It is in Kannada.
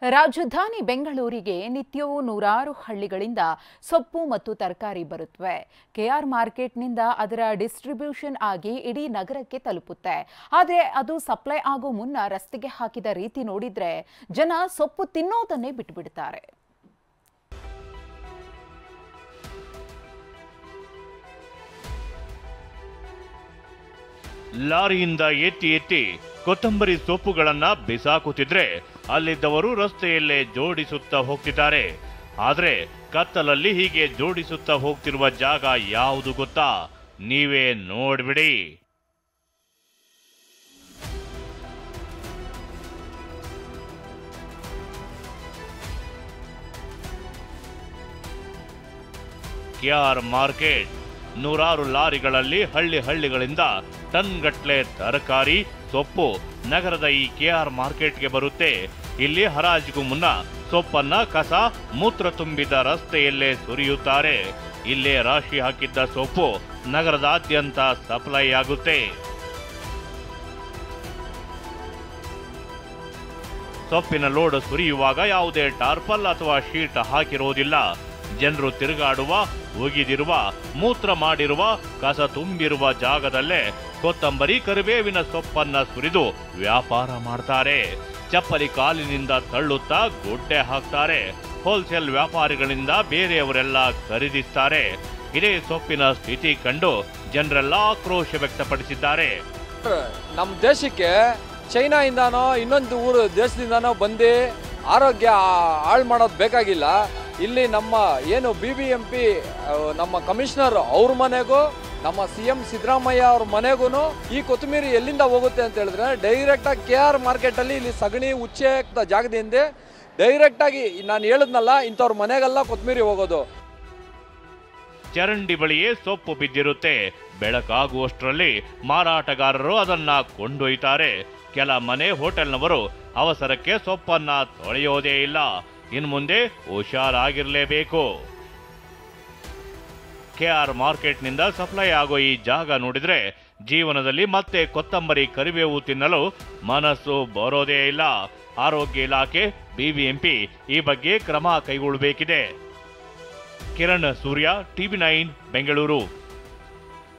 ರಾಜಧಾನಿ ಬೆಂಗಳೂರಿಗೆ ನಿತ್ಯವೂ ನೂರಾರು ಹಳ್ಳಿಗಳಿಂದ ಸೊಪ್ಪು ಮತ್ತು ತರಕಾರಿ ಬರುತ್ತವೆ. ಕೆಆರ್ ಮಾರ್ಕೆಟ್ನಿಂದ ಅದರ ಡಿಸ್ಟ್ರಿಬ್ಯೂಷನ್ ಆಗಿ ಇಡೀ ನಗರಕ್ಕೆ ತಲುಪುತ್ತೆ. ಆದರೆ ಅದು ಸಪ್ಲೈ ಆಗೋ ಮುನ್ನ ರಸ್ತೆಗೆ ಹಾಕಿದ ರೀತಿ ನೋಡಿದ್ರೆ ಜನ ಸೊಪ್ಪು ತಿನ್ನೋದನ್ನೇ ಬಿಟ್ಟುಬಿಡ್ತಾರೆ. ಲಾರಿಯಿಂದ ಎತ್ತಿ ಕೊತ್ತಂಬರಿ ಸೊಪ್ಪುಗಳನ್ನ ಬಿಸಾಕುತ್ತಿದ್ರೆ ಅಲ್ಲಿದ್ದವರು ರಸ್ತೆಯಲ್ಲೇ ಜೋಡಿಸುತ್ತಾ ಹೋಗ್ತಿದ್ದಾರೆ. ಆದ್ರೆ ಕತ್ತಲಲ್ಲಿ ಹೀಗೆ ಜೋಡಿಸುತ್ತಾ ಹೋಗ್ತಿರುವ ಜಾಗ ಯಾವುದು ಗೊತ್ತಾ? ನೀವೇ ನೋಡ್ಬಿಡಿ. K R market. ನೂರಾರು ಲಾರಿಗಳಲ್ಲಿ ಹಳ್ಳಿಗಳಿಂದ ಟನ್ಗಟ್ಲೆ ತರಕಾರಿ ಸೊಪ್ಪು ನಗರದ ಈ ಕೆಆರ್ ಮಾರ್ಕೆಟ್ಗೆ ಬರುತ್ತೆ. ಇಲ್ಲಿ ಹರಾಜಿಗೂ ಮುನ್ನ ಸೊಪ್ಪನ್ನ ಕಸ ಮೂತ್ರ ತುಂಬಿದ ರಸ್ತೆಯಲ್ಲೇ ಸುರಿಯುತ್ತಾರೆ. ಇಲ್ಲೇ ರಾಶಿ ಹಾಕಿದ್ದ ಸೊಪ್ಪು ನಗರದಾದ್ಯಂತ ಸಪ್ಲೈ ಆಗುತ್ತೆ. ಸೊಪ್ಪಿನ ಲೋಡ್ ಸುರಿಯುವಾಗ ಯಾವುದೇ ಟಾರ್ಪಲ್ ಅಥವಾ ಶೀಟ್ ಹಾಕಿರುವುದಿಲ್ಲ. ಜನರು ತಿರುಗಾಡುವ, ಒಗಿದಿರುವ, ಮೂತ್ರ ಮಾಡಿರುವ, ಕಸ ತುಂಬಿರುವ ಜಾಗದಲ್ಲೇ ಕೊತ್ತಂಬರಿ ಕರಿಬೇವಿನ ಸೊಪ್ಪನ್ನ ಸುರಿದು ವ್ಯಾಪಾರ ಮಾಡ್ತಾರೆ. ಚಪ್ಪಲಿ ಕಾಲಿನಿಂದ ತಳ್ಳುತ್ತಾ ಗುಡ್ಡೆ ಹಾಕ್ತಾರೆ. ಹೋಲ್ಸೇಲ್ ವ್ಯಾಪಾರಿಗಳಿಂದ ಬೇರೆಯವರೆಲ್ಲ ಖರೀದಿಸ್ತಾರೆ. ಇದೇ ಸೊಪ್ಪಿನ ಸ್ಥಿತಿ ಕಂಡು ಜನರೆಲ್ಲ ಆಕ್ರೋಶ ವ್ಯಕ್ತಪಡಿಸಿದ್ದಾರೆ. ನಮ್ಮ ದೇಶಕ್ಕೆ ಚೈನಾಯಿಂದಾನೋ ಇನ್ನೊಂದು ದೇಶದಿಂದಾನೋ ಬಂದು ಆರೋಗ್ಯ ಹಾಳು ಮಾಡೋದು ಬೇಕಾಗಿಲ್ಲ. ಇಲ್ಲಿ ನಮ್ಮ ಏನು BBMP ನಮ್ಮ ಕಮಿಷನರ್ ಅವ್ರ ಮನೆಗೂ ನಮ್ಮ CM ಸಿದ್ದರಾಮಯ್ಯ ಅವ್ರ ಮನೆಗೂ ಈ ಕೊತ್ತಂಬರಿ ಎಲ್ಲಿಂದ ಹೋಗುತ್ತೆ ಅಂತ ಹೇಳಿದ್ರೆ ಡೈರೆಕ್ಟಾಗಿ KR ಮಾರ್ಕೆಟಲ್ಲಿ ಇಲ್ಲಿ ಸಗಣಿ ಉಚ್ಚೆ ಜಾಗದಿಂದ ಡೈರೆಕ್ಟಾಗಿ ನಾನು ಹೇಳಿದ್ನಲ್ಲ ಇಂಥವ್ರ ಮನೆಗೆಲ್ಲ ಕೊತ್ತಂಬರಿ ಹೋಗೋದು. ಚರಂಡಿ ಬಳಿಯೇ ಸೊಪ್ಪು ಬಿದ್ದಿರುತ್ತೆ. ಬೆಳಕಾಗುವಷ್ಟರಲ್ಲಿ ಮಾರಾಟಗಾರರು ಅದನ್ನ ಕೊಂಡೊಯ್ತಾರೆ. ಕೆಲ ಮನೆ ಹೋಟೆಲ್ನವರು ಅವಸರಕ್ಕೆ ಸೊಪ್ಪನ್ನ ತೊಳೆಯೋದೇ ಇಲ್ಲ. ಇನ್ನು ಮುಂದೆ ಹುಷಾರಾಗಿರಲೇಬೇಕು. ಕೆಆರ್ ಮಾರ್ಕೆಟ್ನಿಂದ ಸಪ್ಲೈ ಆಗೋ ಈ ಜಾಗ ನೋಡಿದ್ರೆ ಜೀವನದಲ್ಲಿ ಮತ್ತೆ ಕೊತ್ತಂಬರಿ ಕರಿಬೇವು ತಿನ್ನಲು ಮನಸ್ಸು ಬರೋದೇ ಇಲ್ಲ. ಆರೋಗ್ಯ ಇಲಾಖೆ BBMP ಈ ಬಗ್ಗೆ ಕ್ರಮ ಕೈಗೊಳ್ಳಬೇಕಿದೆ. ಕಿರಣ್ ಸೂರ್ಯ, TV9 ಬೆಂಗಳೂರು.